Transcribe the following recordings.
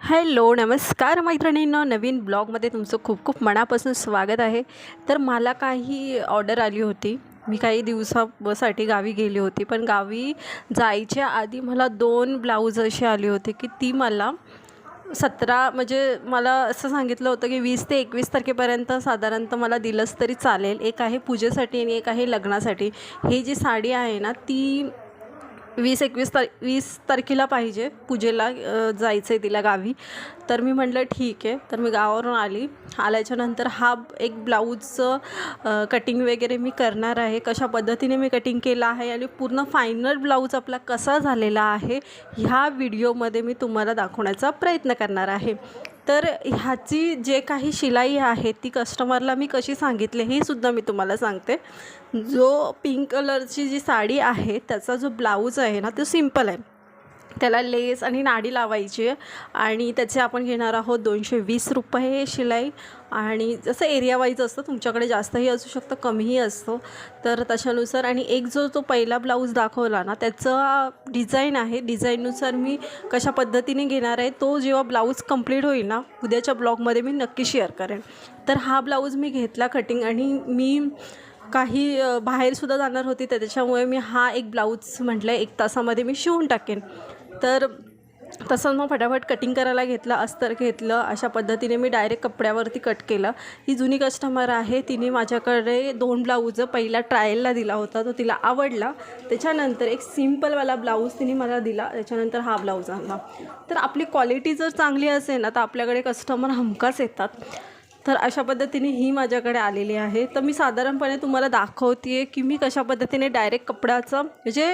Hello नमस्कार मैत्रिणींनो, नवीन ब्लॉगमध्ये तुमचं खूप खूप मनापासून स्वागत आहे. तर मला काही ऑर्डर आली होती. मी काही दिवसासाठी गावी गेली होती, पण गावी जायच्या आधी मला 2 ब्लाऊज असे आले होते की ती मला 17 म्हणजे मला असं सांगितलं होतं की 20 ते 21 तारखेपर्यंत साधारणतः मला दिलंच तरी चालेल. एक आहे पूजेसाठी आणि एक आहे लग्नासाठी. ही जी साडी आहे ना ती 20 तारखेला पाहिजे, पूजेला जायचं आहे तिला गावी. तर मी म्हटलं ठीक आहे. तर मी गावावरून आल्याच्यानंतर हा एक ब्लाऊजचं कटिंग वगैरे मी करणार आहे. कशा पद्धतीने मी कटिंग केलं आहे आणि पूर्ण फायनल ब्लाऊज आपला कसा झालेला आहे ह्या व्हिडिओमध्ये मी तुम्हाला दाखवण्याचा प्रयत्न करणार आहे. तर ह्याची जे काही शिलाई आहे ती कस्टमरला मी कशी सांगितली हे सुद्धा मी तुम्हाला सांगते. जो पिंक कलरची जी साडी आहे त्याचा जो ब्लाऊज आहे ना तो सिंपल आहे. त्याला लेस आणि नाडी लावायची आहे आणि त्याचे आपण घेणार आहोत 220 रुपये शिलाई. आणि जसं एरिया वाईज असतं, तुमच्याकडे जास्तही असू शकतं कमीही असतं, तर तशानुसार. आणि एक जो पहिला ब्लाऊज दाखवला ना त्याचा डिझाईन आहे, डिझाईननुसार मी कशा पद्धतीने घेणार आहे तो जेव्हा ब्लाऊज कंप्लीट होईल ना उद्याच्या ब्लॉगमध्ये मी नक्की शेअर करेन. तर हा ब्लाऊज मी घेतला कटिंग आणि मी काही बाहेरसुद्धा जाणार होती, तर त्याच्यामुळे मी हा एक ब्लाऊज म्हटलं 1 तासामध्ये मी शिवून टाकेन. तर तसं मग फटाफट कटिंग करायला घेतलं, अस्तर घेतलं. अशा पद्धतीने मी डायरेक्ट कपड्यावरती कट केलं. ही जुनी कस्टमर आहे, तिने माझ्याकडे 2 ब्लाऊज पहिला ट्रायलला दिला होता, तो तिला आवडला. त्याच्यानंतर एक सिम्पलवाला ब्लाऊज तिने मला दिला, त्याच्यानंतर हा ब्लाऊज आणला. तर आपली क्वालिटी जर चांगली असेल ना तर आपल्याकडे कस्टमर हमखास येतात. तर अशा पद्धतीने ही माझ्याकडे आलेली आहे. तर मी साधारणपणे तुम्हाला दाखवते आहे की मी कशा पद्धतीने डायरेक्ट कपड्याचं म्हणजे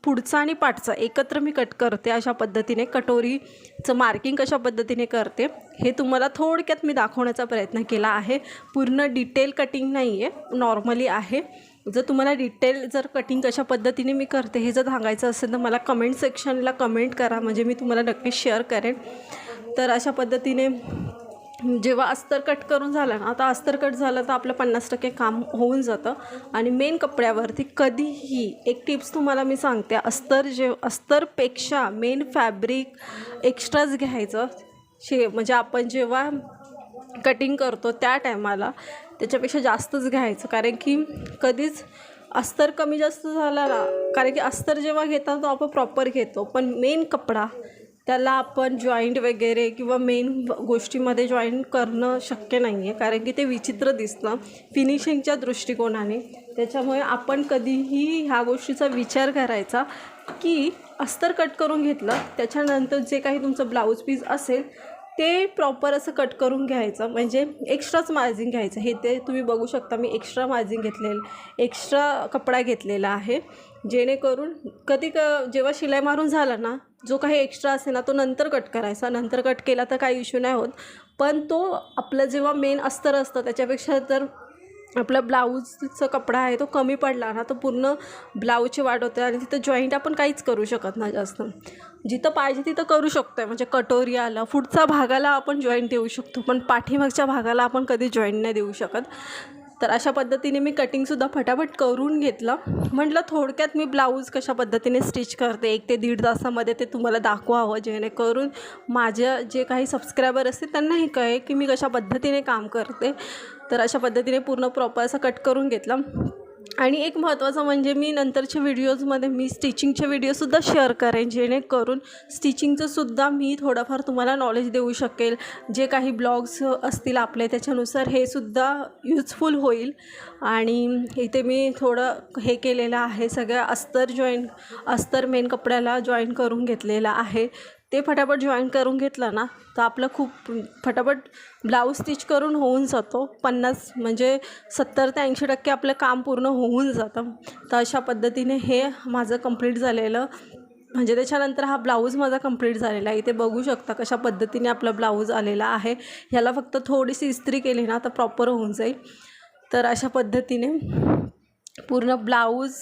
पुढचं आणि पाठचं एकत्र मी कट करते. अशा पद्धतीने कटोरीचं मार्किंग कशा पद्धतीने करते हे तुम्हाला थोडक्यात मी दाखवण्याचा प्रयत्न केला आहे. पूर्ण डिटेल कटिंग नाही आहे, नॉर्मली आहे. जर तुम्हाला डिटेल जर कटिंग कशा पद्धतीने मी करते हे जर सांगायचं असेल तर मला कमेंट सेक्शनला कमेंट करा, म्हणजे मी तुम्हाला नक्कीच शेअर करेन. तर अशा पद्धतीने जेव्हा अस्तर कट करून झालं ना, आता अस्तर कट झालं तर आपलं 50% काम होऊन जातं. आणि मेन कपड्यावरती कधीही एक टिप्स तुम्हाला मी सांगते, अस्तरपेक्षा मेन फॅब्रिक एक्स्ट्राच घ्यायचं. म्हणजे आपण जेव्हा कटिंग करतो त्या टायमाला त्याच्यापेक्षा जास्तच घ्यायचं, कारण की कधीच अस्तर कमी जास्त झाला ना, कारण की अस्तर जेव्हा घेतात तो आपण प्रॉपर घेतो, पण मेन कपडा त्याला आपण जॉईंट वगैरे किंवा मेन गोष्टीमध्ये जॉईंट करणं शक्य नाही आहे, कारण की ते विचित्र दिसतं फिनिशिंगच्या दृष्टिकोनाने. त्याच्यामुळे आपण कधीही ह्या गोष्टीचा विचार करायचा की अस्तर कट करून घेतलं त्याच्यानंतर जे काही तुमचं ब्लाऊज पीस असेल ते प्रॉपर असं कट करून घ्यायचं, म्हणजे एक्स्ट्राच मार्जिन घ्यायचं. हे ते तुम्ही बघू शकता, मी एक्स्ट्रा मार्जिन एक्स्ट्रा कपडा घेतलेला आहे, जेणेकरून जेव्हा शिलाई मारून झालं ना जो काही एक्स्ट्रा असेल ना तो नंतर कट करायचा. नंतर कट केला तर काही इश्यू नाही होत, पण तो आपलं जेव्हा मेन अस्तर असतं त्याच्यापेक्षा जर आपला ब्लाऊजचा कपडा आहे तो कमी पडला ना तर पूर्ण ब्लाऊजची वाढ होते आणि तिथं जॉईंट आपण काहीच करू शकत नाही जास्त. जिथं पाहिजे तिथं करू शकतो, म्हणजे कटोरी आला पुढच्या भागाला आपण जॉईंट देऊ शकतो, पण पाठीमागच्या भागाला आपण कधी जॉईंट नाही देऊ शकत. तर अशा पद्धतीने मी कटिंगसुद्धा फटाफट करून घेतलं. म्हटलं थोडक्यात मी ब्लाऊज कशा पद्धतीने स्टिच करते 1 ते 1.5 तासामध्ये ते तुम्हाला दाखवावं, जेणेकरून माझ्या जे काही सबस्क्रायबर असतील त्यांनाही कळेल की मी कशा पद्धतीने काम करते. तर अशा पद्धतीने पूर्ण प्रॉपर असं कट करून घेतलं. आणि एक महत्त्वाचं म्हणजे मी नंतरच्या व्हिडिओजमध्ये मी स्टिचिंगचे व्हिडिओसुद्धा शेअर करेन, जेणेकरून स्टिचिंगचंसुद्धा मी थोडंफार तुम्हाला नॉलेज देऊ शकेल. जे काही ब्लॉग्स असतील आपले त्याच्यानुसार हे सुद्धा युजफुल होईल. आणि इथे मी थोडं हे केलेलं आहे, सगळं अस्तर मेन कपड्याला जॉईन करून घेतलेलं आहे. ते फटाफट जॉईन करून घेतलं ना तर आपलं खूप फटाफट ब्लाऊज स्टिच करून होऊन जातो. 50 म्हणजे 70 ते 80% आपलं काम पूर्ण होऊन जातं. तर अशा पद्धतीने हे माझं कंप्लीट झालेलं, म्हणजे त्याच्यानंतर हा ब्लाऊज माझा कंप्लीट झालेला आहे. इथे बघू शकता कशा पद्धतीने आपला ब्लाऊज आलेला आहे. ह्याला फक्त थोडीशी इस्त्री केली ना तर प्रॉपर होऊन जाईल. तर अशा पद्धतीने पूर्ण ब्लाऊज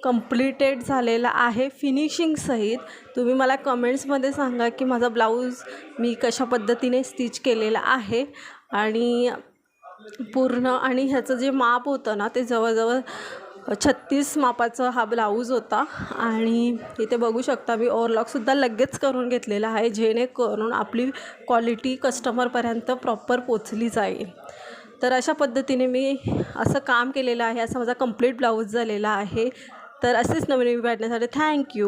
कंप्लीटेड झालेला आहे फिनिशिंगसहित. तुम्ही मला कमेंट्समध्ये सांगा की माझा ब्लाऊज मी कशा पद्धतीने स्टिच केलेला आहे. आणि पूर्ण आणि ह्याचं जे माप होतं ना ते जवळजवळ 36 मापाचा हा ब्लाऊज होता आणि इथे बघू शकता मी ओव्हरलॉकसुद्धा लगेच करून घेतलेला आहे, जेणेकरून आपली क्वालिटी कस्टमरपर्यंत प्रॉपर पोचली जाईल. तर अशा पद्धतीने मी असं काम केलेलं आहे. असा माझा कंप्लीट ब्लाऊज झालेला आहे. तर असेच नवीन व्हिडिओ भेटण्यासाठी थँक्यू.